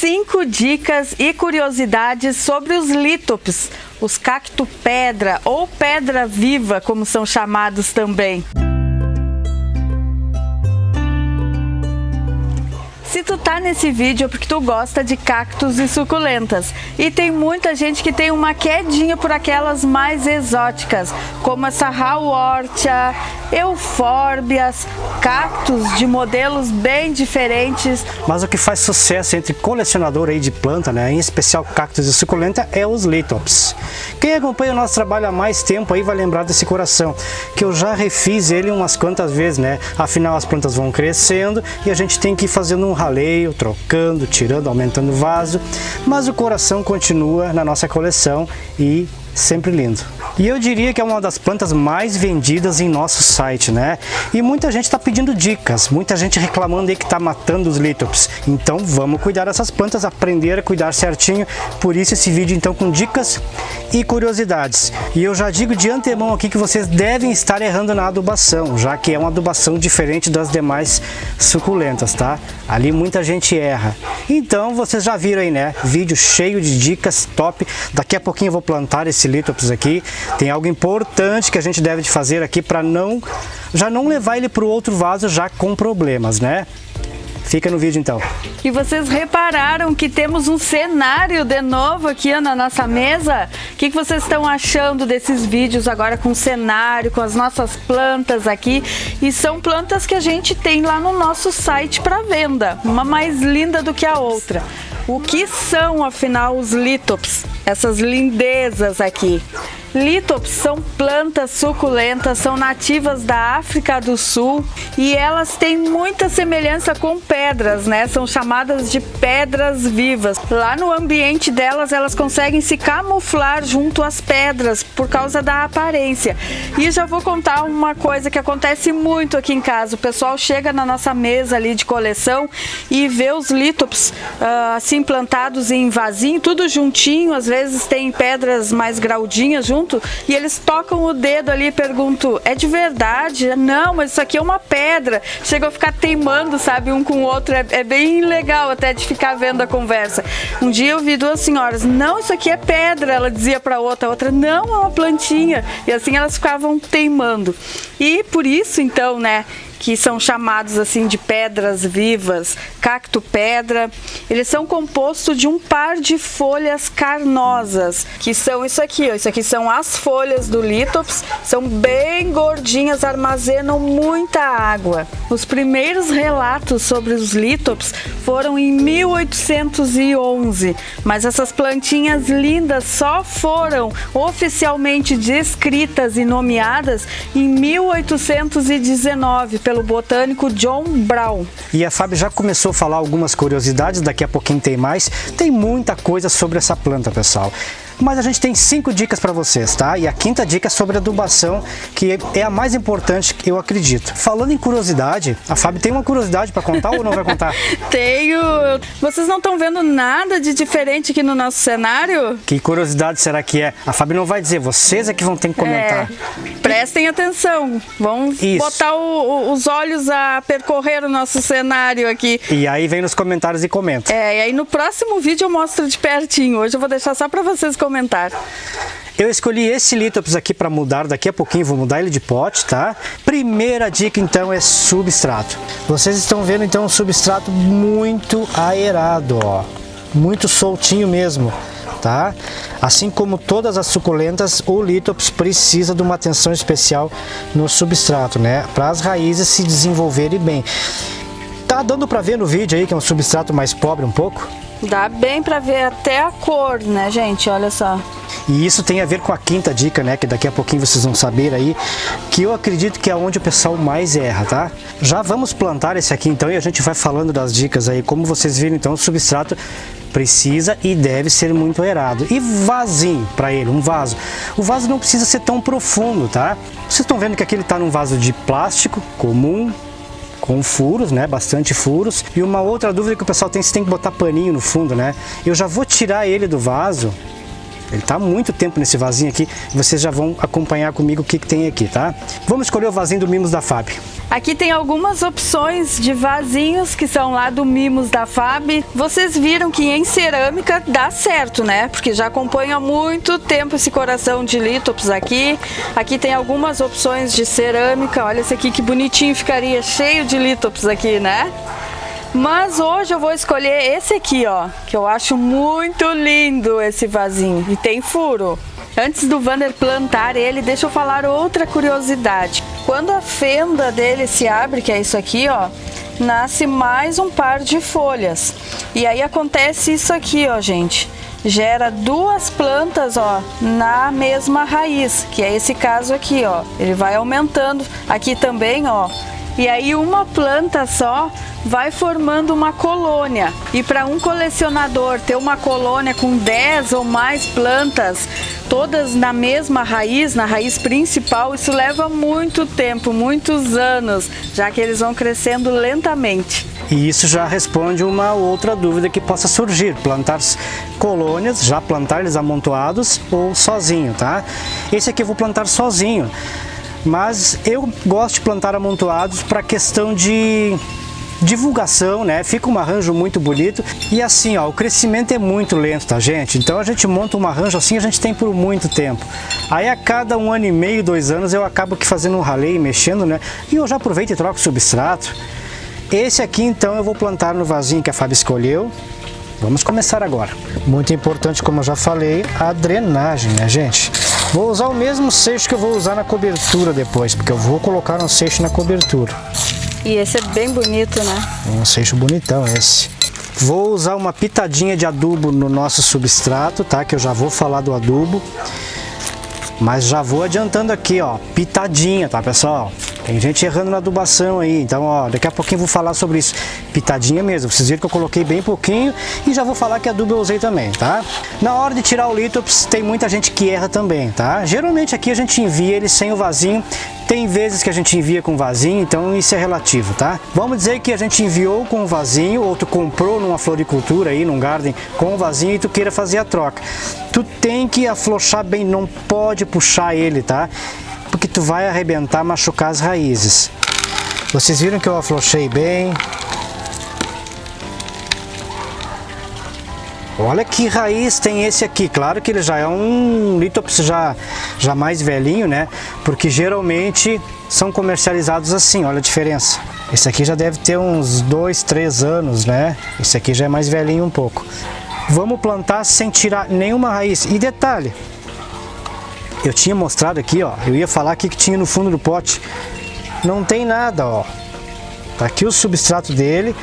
5 dicas e curiosidades sobre os lítops, os cacto-pedra ou pedra viva, como são chamados também. Se tu tá nesse vídeo é porque tu gosta de cactos e suculentas. E tem muita gente que tem uma quedinha por aquelas mais exóticas, como essa Haworthia, eufórbias, cactos de modelos bem diferentes. Mas o que faz sucesso entre colecionador aí de planta, né, em especial cactos e suculenta, é os lítops. Quem acompanha o nosso trabalho há mais tempo aí vai lembrar desse coração, que eu já refiz ele umas quantas vezes, né? Afinal as plantas vão crescendo e a gente tem que ir fazendo um raleio, trocando, tirando, aumentando o vaso, mas o coração continua na nossa coleção e sempre lindo. E eu diria que é uma das plantas mais vendidas em nosso site, né? E muita gente está pedindo dicas, muita gente reclamando aí que está matando os lítops. Então vamos cuidar dessas plantas, aprender a cuidar certinho. Por isso esse vídeo então com dicas e curiosidades. E eu já digo de antemão aqui que vocês devem estar errando na adubação, já que é uma adubação diferente das demais suculentas, tá? Ali muita gente erra. Então vocês já viram aí, né? Vídeo cheio de dicas top. Daqui a pouquinho eu vou plantar esse lítops aqui. Tem algo importante que a gente deve de fazer aqui para já não levar ele para o outro vaso já com problemas, né? Fica no vídeo então. E vocês repararam que temos um cenário de novo aqui na nossa mesa? O que vocês estão achando desses vídeos agora com cenário, com as nossas plantas aqui? E são plantas que a gente tem lá no nosso site para venda, uma mais linda do que a outra. O que são, afinal, os lítops? Essas lindezas aqui. Lítops são plantas suculentas, são nativas da África do Sul e elas têm muita semelhança com pedras, né? São chamadas de pedras vivas. Lá no ambiente delas, elas conseguem se camuflar junto às pedras por causa da aparência. E já vou contar uma coisa que acontece muito aqui em casa. O pessoal chega na nossa mesa ali de coleção e vê os lítops assim plantados em vasinho, tudo juntinho, às vezes tem pedras mais graudinhas junto. E eles tocam o dedo ali e perguntam, é de verdade? Não, mas isso aqui é uma pedra. Chegam a ficar teimando, sabe, um com o outro. É bem legal até de ficar vendo a conversa. Um dia eu vi 2 senhoras, não, isso aqui é pedra. Ela dizia para a outra, não, é uma plantinha. E assim elas ficavam teimando. E por isso, então, né, que são chamados assim de pedras vivas, cacto-pedra. Eles são compostos de um par de folhas carnosas, que são isso aqui, ó. Isso aqui são as folhas do lítops, são bem gordinhas, armazenam muita água. Os primeiros relatos sobre os lítops foram em 1811, mas essas plantinhas lindas só foram oficialmente descritas e nomeadas em 1819 pelo botânico John Brown. E a Fábio já começou a falar algumas curiosidades, daqui a pouquinho tem mais. Tem muita coisa sobre essa planta, pessoal. Mas a gente tem 5 dicas para vocês, tá? E a 5ª dica é sobre adubação, que é a mais importante, eu acredito. Falando em curiosidade, a Fábio tem uma curiosidade para contar ou não vai contar? Tenho! Vocês não estão vendo nada de diferente aqui no nosso cenário? Que curiosidade será que é? A Fábio não vai dizer, vocês é que vão ter que comentar. Prestem atenção, vamos botar os olhos a percorrer o nosso cenário aqui. E aí vem nos comentários e comenta. E aí no próximo vídeo eu mostro de pertinho, hoje eu vou deixar só para vocês comentar. Eu escolhi esse lítops aqui para mudar, daqui a pouquinho vou mudar ele de pote, tá? Primeira dica então é substrato. Vocês estão vendo então um substrato muito aerado, ó, muito soltinho mesmo, tá? Assim como todas as suculentas, o lítops precisa de uma atenção especial no substrato, né? Para as raízes se desenvolverem bem. Tá dando para ver no vídeo aí que é um substrato mais pobre um pouco? Dá bem para ver até a cor, né, gente? Olha só. E isso tem a ver com a 5ª dica, né, que daqui a pouquinho vocês vão saber aí, que eu acredito que é onde o pessoal mais erra, tá? Já vamos plantar esse aqui então e a gente vai falando das dicas aí. Como vocês viram então, o substrato precisa e deve ser muito aerado. E vasinho para ele, um vaso. O vaso não precisa ser tão profundo, tá? Vocês estão vendo que aqui ele está num vaso de plástico comum, com furos, né, bastante furos. E uma outra dúvida que o pessoal tem, se tem que botar paninho no fundo, né? Eu já vou tirar ele do vaso Ele está há muito tempo nesse vasinho aqui. Vocês já vão acompanhar comigo o que tem aqui, tá? Vamos escolher o vasinho do Mimos da Fab. Aqui tem algumas opções de vasinhos que são lá do Mimos da Fab. Vocês viram que em cerâmica dá certo, né? Porque já acompanha há muito tempo esse coração de lítops aqui. Aqui tem algumas opções de cerâmica. Olha esse aqui que bonitinho, ficaria cheio de lítops aqui, né? Mas hoje eu vou escolher esse aqui, ó, que eu acho muito lindo esse vasinho. E tem furo. Antes do Vander plantar ele, deixa eu falar outra curiosidade. Quando a fenda dele se abre, que é isso aqui, ó, nasce mais um par de folhas. E aí acontece isso aqui, ó, gente. Gera duas plantas, ó, na mesma raiz, que é esse caso aqui, ó. Ele vai aumentando. Aqui também, ó. E aí uma planta só vai formando uma colônia. E para um colecionador ter uma colônia com 10 ou mais plantas, todas na mesma raiz, na raiz principal, isso leva muito tempo, muitos anos, já que eles vão crescendo lentamente. E isso já responde uma outra dúvida que possa surgir: plantar colônias, já plantar eles amontoados ou sozinho, tá? Esse aqui eu vou plantar sozinho. Mas eu gosto de plantar amontoados para questão de divulgação, né? Fica um arranjo muito bonito. E assim, ó, o crescimento é muito lento, tá, gente? Então a gente monta um arranjo assim, a gente tem por muito tempo. Aí a cada 1 ano e meio, 2 anos, eu acabo aqui fazendo um raleio, mexendo, né? E eu já aproveito e troco o substrato. Esse aqui, então, eu vou plantar no vasinho que a Fábio escolheu. Vamos começar agora. Muito importante, como eu já falei, a drenagem, né, gente? Vou usar o mesmo seixo que eu vou usar na cobertura depois, porque eu vou colocar um seixo na cobertura. E esse é bem bonito, né? Um seixo bonitão esse. Vou usar uma pitadinha de adubo no nosso substrato, tá? Que eu já vou falar do adubo. Mas já vou adiantando aqui, ó, pitadinha, tá, pessoal? Tem gente errando na adubação aí, então, ó, daqui a pouquinho eu vou falar sobre isso. Pitadinha mesmo, vocês viram que eu coloquei bem pouquinho e já vou falar que adubo eu usei também, tá? Na hora de tirar o lítops, tem muita gente que erra também, tá? Geralmente aqui a gente envia ele sem o vasinho. Tem vezes que a gente envia com vasinho, então isso é relativo, tá? Vamos dizer que a gente enviou com vasinho, ou tu comprou numa floricultura aí, num garden, com vasinho e tu queira fazer a troca. Tu tem que afrouxar bem, não pode puxar ele, tá? Porque tu vai arrebentar, machucar as raízes. Vocês viram que eu afrouxei bem. Olha que raiz tem esse aqui. Claro que ele já é um lítops já mais velhinho, né? Porque geralmente são comercializados assim, olha a diferença. Esse aqui já deve ter uns 2, 3 anos, né? Esse aqui já é mais velhinho um pouco. Vamos plantar sem tirar nenhuma raiz. E detalhe, eu tinha mostrado aqui, ó, eu ia falar aqui que tinha no fundo do pote. Não tem nada, ó. Tá aqui o substrato dele.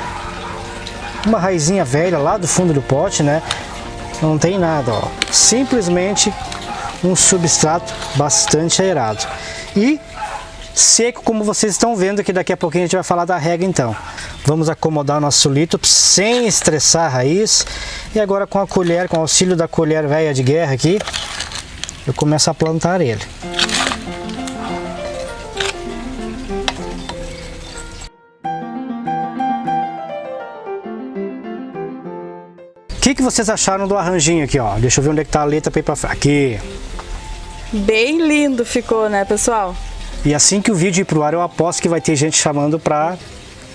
Uma raizinha velha lá do fundo do pote, né? Não tem nada, ó. Simplesmente um substrato bastante aerado. E seco, como vocês estão vendo, que daqui a pouquinho a gente vai falar da rega então. Vamos acomodar o nosso lítops sem estressar a raiz. E agora com a colher, com o auxílio da colher velha de guerra aqui, eu começo a plantar ele. O que vocês acharam do arranjinho aqui, ó? Deixa eu ver onde é que tá a letra para ir pra frente. Aqui. Bem lindo ficou, né, pessoal? E assim que o vídeo ir pro ar, eu aposto que vai ter gente chamando pra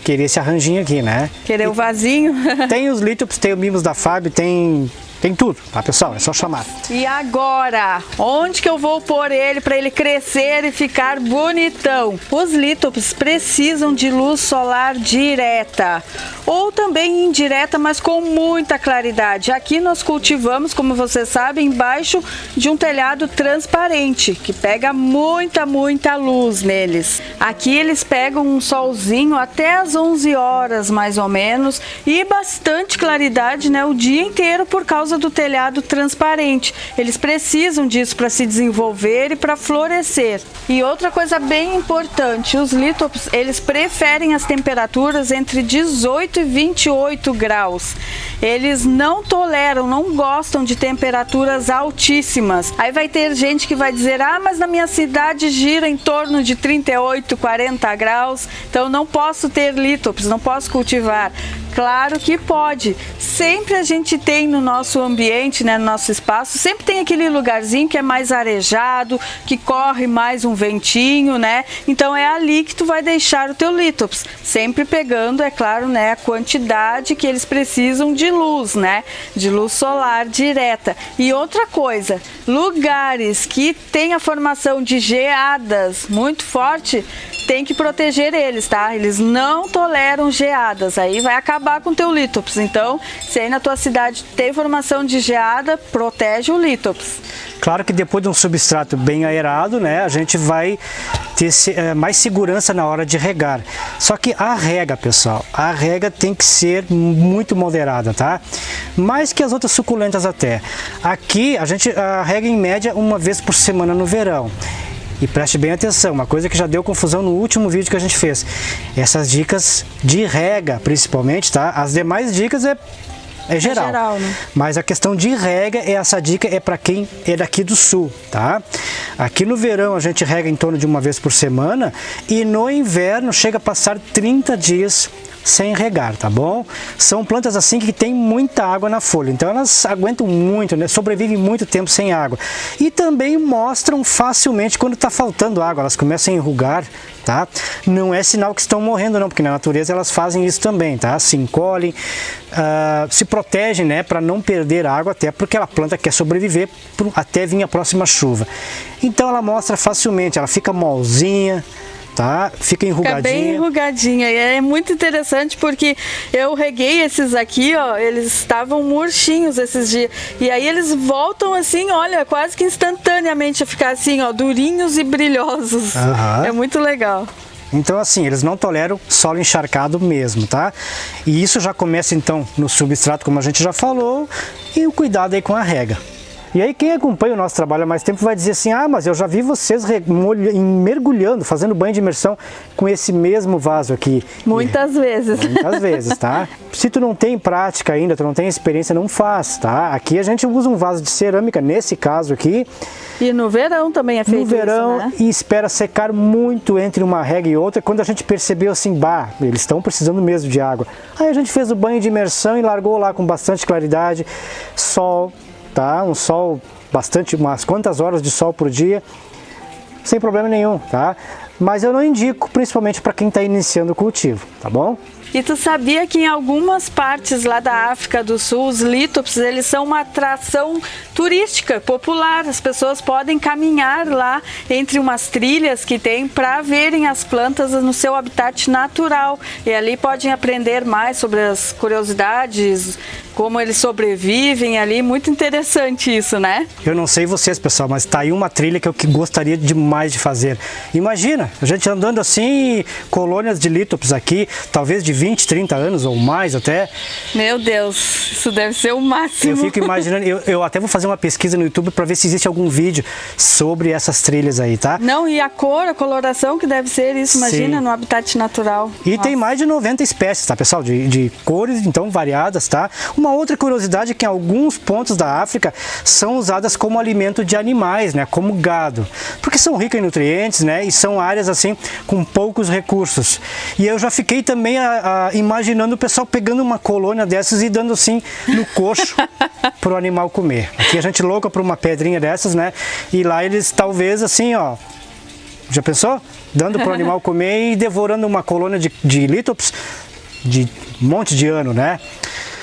querer esse arranjinho aqui, né? Querer o vasinho. Tem os lítops, tem o Mimos da Fab, tem tudo, tá, pessoal? É só chamar. E agora, onde que eu vou pôr ele para ele crescer e ficar bonitão? Os lítops precisam de luz solar direta ou também indireta, mas com muita claridade. Aqui nós cultivamos, como vocês sabem, embaixo de um telhado transparente, que pega muita luz neles. Aqui eles pegam um solzinho até às 11 horas, mais ou menos, e bastante claridade, né, o dia inteiro por causa do telhado transparente. Eles precisam disso para se desenvolver e para florescer. E outra coisa bem importante, os lítops, eles preferem as temperaturas entre 18 e 28 graus. Eles não toleram, não gostam de temperaturas altíssimas. Aí vai ter gente que vai dizer, ah, mas na minha cidade gira em torno de 38, 40 graus, então não posso ter lítops, não posso cultivar. Claro que pode. Sempre a gente tem no nosso ambiente, né, no nosso espaço, sempre tem aquele lugarzinho que é mais arejado, que corre mais um ventinho, né? Então é ali que tu vai deixar o teu lítops, sempre pegando, é claro, né, a quantidade que eles precisam de luz, né? De luz solar direta. E outra coisa, lugares que tem a formação de geadas muito forte, tem que proteger eles, tá? Eles não toleram geadas, aí vai acabar com o teu lítops. Então, se aí na tua cidade tem formação de geada, protege o lítops. Claro que depois de um substrato bem aerado, né, a gente vai ter mais segurança na hora de regar. Só que a rega, pessoal, a rega tem que ser muito moderada, tá? Mais que as outras suculentas até. Aqui a gente rega em média uma vez por semana no verão. E preste bem atenção, uma coisa que já deu confusão no último vídeo que a gente fez. Essas dicas de rega, principalmente, tá? As demais dicas é geral. Né? Mas a questão de rega, essa dica é para quem é daqui do sul, tá? Aqui no verão a gente rega em torno de uma vez por semana e no inverno chega a passar 30 dias sem regar, tá bom? São plantas assim que tem muita água na folha, então elas aguentam muito, né? Sobrevivem muito tempo sem água. E também mostram facilmente quando está faltando água, elas começam a enrugar, tá? Não é sinal que estão morrendo não, porque na natureza elas fazem isso também, tá? Se encolhem, se protegem, né? Para não perder água, até porque a planta quer sobreviver até vir a próxima chuva. Então ela mostra facilmente, ela fica molzinha, tá? Fica enrugadinha. Fica bem enrugadinha. E é muito interessante porque eu reguei esses aqui, ó, eles estavam murchinhos esses dias. E aí eles voltam assim, olha, quase que instantaneamente a ficar assim, ó, durinhos e brilhosos. É muito legal. Então assim, eles não toleram solo encharcado mesmo, tá? E isso já começa então no substrato, como a gente já falou, e o cuidado aí com a rega. E aí quem acompanha o nosso trabalho há mais tempo vai dizer assim, ah, mas eu já vi vocês mergulhando, fazendo banho de imersão com esse mesmo vaso aqui. Muitas vezes. Muitas vezes, tá? Se tu não tem prática ainda, tu não tem experiência, não faz, tá? Aqui a gente usa um vaso de cerâmica, nesse caso aqui. E no verão também é feito isso, né? No verão, e espera secar muito entre uma rega e outra. Quando a gente percebeu assim, bah, eles estão precisando mesmo de água. Aí a gente fez o banho de imersão e largou lá com bastante claridade, sol, tá? Um sol bastante, umas quantas horas de sol por dia, sem problema nenhum, tá? Mas eu não indico, principalmente para quem está iniciando o cultivo, tá bom? E tu sabia que em algumas partes lá da África do Sul, os lítops, eles são uma atração turística, popular. As pessoas podem caminhar lá entre umas trilhas que tem para verem as plantas no seu habitat natural. E ali podem aprender mais sobre as curiosidades, como eles sobrevivem ali. Muito interessante isso, né? Eu não sei vocês, pessoal, mas tá aí uma trilha que eu gostaria demais de fazer. Imagina, a gente andando assim, colônias de lítops aqui, talvez de 20, 30 anos ou mais até. Meu Deus, isso deve ser o máximo. Eu fico imaginando, eu até vou fazer uma pesquisa no YouTube para ver se existe algum vídeo sobre essas trilhas aí, tá? Não, e a cor, a coloração que deve ser isso, imagina, no habitat natural. E nossa, tem mais de 90 espécies, tá, pessoal? De cores, então, variadas, tá? Uma outra curiosidade é que em alguns pontos da África são usadas como alimento de animais, né? Como gado. Porque são ricas em nutrientes, né? E são áreas, assim, com poucos recursos. E eu já fiquei também imaginando o pessoal pegando uma colônia dessas e dando assim no coxo para o animal comer. Aqui a gente louca por uma pedrinha dessas, né? E lá eles talvez assim, ó, já pensou? Dando para o animal comer e devorando uma colônia de lítops de um monte de ano, né?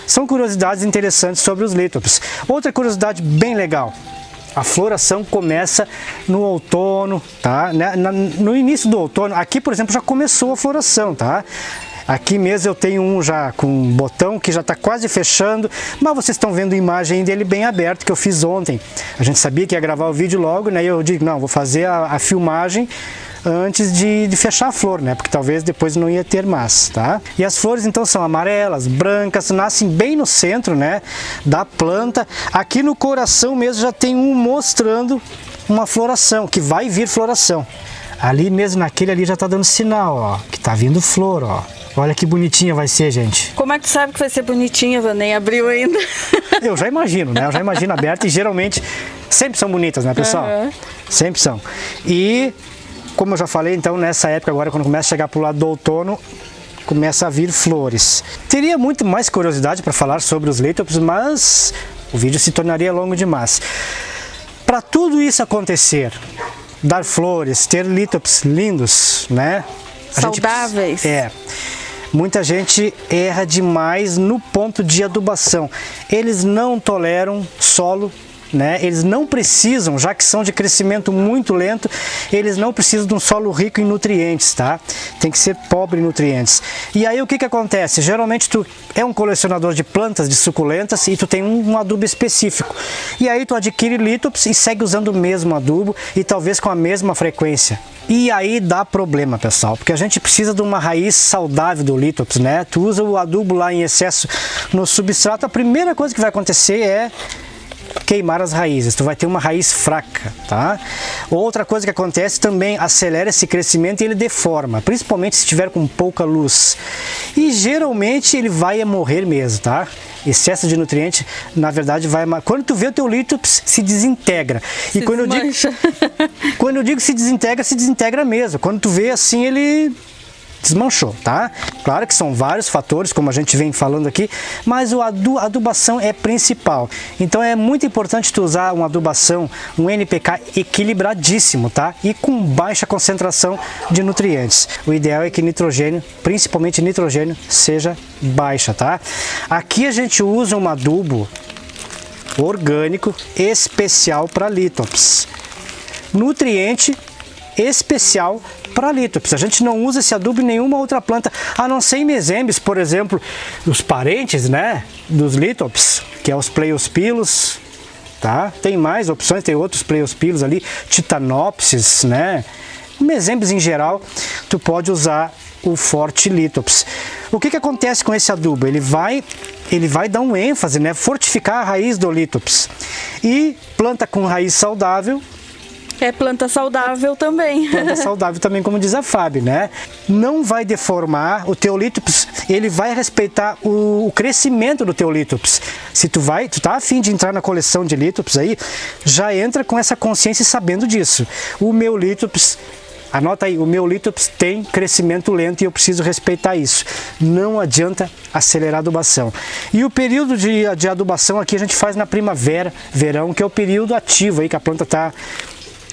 São curiosidades interessantes sobre os lítops. Outra curiosidade bem legal. A floração começa no outono, tá? No início do outono, aqui por exemplo já começou a floração, tá? Aqui mesmo eu tenho um já com um botão que já está quase fechando, mas vocês estão vendo a imagem dele bem aberto que eu fiz ontem. A gente sabia que ia gravar o vídeo logo, né? E eu digo, não, vou fazer a filmagem antes de fechar a flor, né? Porque talvez depois não ia ter mais, tá? E as flores então são amarelas, brancas, nascem bem no centro, né? Da planta. Aqui no coração mesmo já tem um mostrando uma floração, que vai vir floração. Ali mesmo, naquele ali já tá dando sinal, ó, que tá vindo flor, ó. Olha que bonitinha vai ser, gente. Como é que tu sabe que vai ser bonitinha, Van? Nem abriu ainda. Eu já imagino, né? Eu já imagino aberta e geralmente sempre são bonitas, né, pessoal? Sempre são. E, como eu já falei, então, nessa época agora, quando começa a chegar pro lado do outono, começa a vir flores. Teria muito mais curiosidade para falar sobre os lithops, mas o vídeo se tornaria longo demais. Para tudo isso acontecer, dar flores, ter lithops lindos, né? Saudáveis. Muita gente erra demais no ponto de adubação. Eles não toleram solo, né? Eles não precisam, já que são de crescimento muito lento, eles não precisam de um solo rico em nutrientes, tá? Tem que ser pobre em nutrientes. E aí o que acontece? Geralmente tu é um colecionador de plantas, de suculentas, e tu tem um adubo específico. E aí tu adquire lithops e segue usando o mesmo adubo e talvez com a mesma frequência. E aí dá problema, pessoal, porque a gente precisa de uma raiz saudável do lithops, né? Tu usa o adubo lá em excesso no substrato, a primeira coisa que vai acontecer é queimar as raízes, tu vai ter uma raiz fraca, tá? Outra coisa que acontece também, acelera esse crescimento e ele deforma, principalmente se estiver com pouca luz. E geralmente ele vai morrer mesmo, tá? Excesso de nutriente, na verdade, quando tu vê o teu lithops, se desintegra. E quando eu digo se desintegra mesmo. Quando tu vê assim, ele desmanchou, tá? Claro que são vários fatores, como a gente vem falando aqui, mas a adubação é principal. Então é muito importante tu usar uma adubação, um NPK equilibradíssimo, tá? E com baixa concentração de nutrientes. O ideal é que nitrogênio, principalmente nitrogênio, seja baixa, tá? Aqui a gente usa um adubo orgânico especial para lithops. Nutriente especial para lithops. A gente não usa esse adubo em nenhuma outra planta, a não ser em mesembres, por exemplo, os parentes, né, dos lithops, que é os pleiospilus, tá? Tem mais opções, tem outros pleiospilus ali, titanopsis, né? Mesembres em geral, tu pode usar o forte lithops. O que acontece com esse adubo? Ele vai dar um ênfase, né, fortificar a raiz do lithops. E planta com raiz saudável é planta saudável também. Planta saudável também, como diz a Fábio, né? Não vai deformar o teu lithops, ele vai respeitar o crescimento do teu lithops. Se tu tá afim de entrar na coleção de lithops aí, já entra com essa consciência e sabendo disso. O meu lithops, anota aí, o meu lithops tem crescimento lento e eu preciso respeitar isso. Não adianta acelerar a adubação. E o período de adubação aqui a gente faz na primavera, verão, que é o período ativo aí que a planta está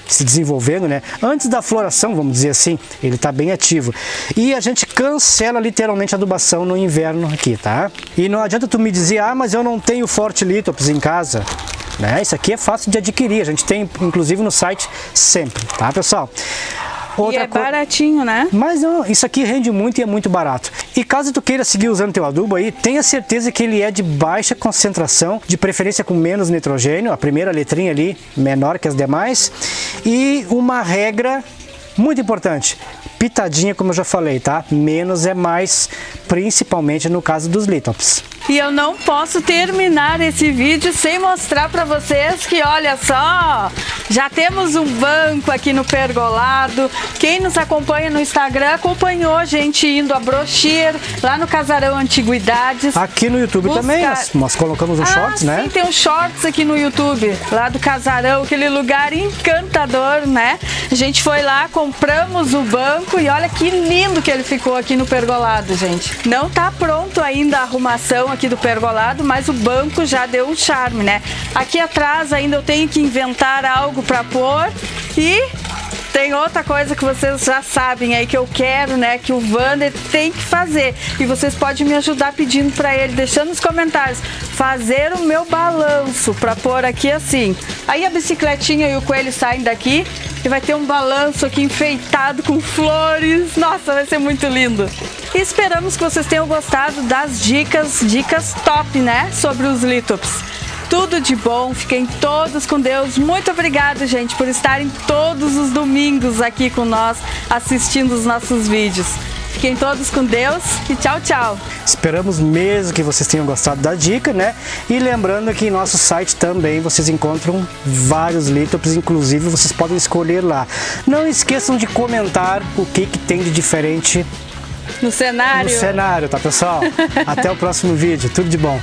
se desenvolvendo, né? Antes da floração, vamos dizer assim, ele está bem ativo. E a gente cancela literalmente a adubação no inverno aqui, tá? E não adianta tu me dizer, mas eu não tenho forte lithops em casa, né? Isso aqui é fácil de adquirir, a gente tem inclusive no site sempre, tá, pessoal? Outra baratinho, né? Mas não, isso aqui rende muito e é muito barato. E caso tu queira seguir usando teu adubo aí, tenha certeza que ele é de baixa concentração, de preferência com menos nitrogênio, a primeira letrinha ali menor que as demais. E uma regra muito importante, pitadinha, como eu já falei, tá? Menos é mais, principalmente no caso dos lithops. E eu não posso terminar esse vídeo sem mostrar para vocês que, olha só, já temos um banco aqui no pergolado. Quem nos acompanha no Instagram acompanhou a gente indo a Brochir, lá no Casarão Antiguidades. Aqui no YouTube também, nós colocamos um shorts, né? Sim, tem um shorts aqui no YouTube, lá do Casarão, aquele lugar encantador, né? A gente foi lá, compramos o banco e olha que lindo que ele ficou aqui no pergolado, gente. Não tá pronto ainda a arrumação aqui do pergolado, mas o banco já deu um charme, né? Aqui atrás ainda eu tenho que inventar algo para pôr e tem outra coisa que vocês já sabem aí que eu quero, né? Que o Wander tem que fazer e vocês podem me ajudar pedindo para ele, deixando nos comentários, fazer o meu balanço para pôr aqui assim. Aí a bicicletinha e o coelho saem daqui e vai ter um balanço aqui enfeitado com flores. Nossa, vai ser muito lindo. E esperamos que vocês tenham gostado das dicas top, né? Sobre os lithops. Tudo de bom, fiquem todos com Deus. Muito obrigada, gente, por estarem todos os domingos aqui com nós, assistindo os nossos vídeos. Fiquem todos com Deus e tchau, tchau. Esperamos mesmo que vocês tenham gostado da dica, né? E lembrando que em nosso site também vocês encontram vários lithops, inclusive vocês podem escolher lá. Não esqueçam de comentar o que tem de diferente no cenário. No cenário, tá, pessoal? Até o próximo vídeo. Tudo de bom.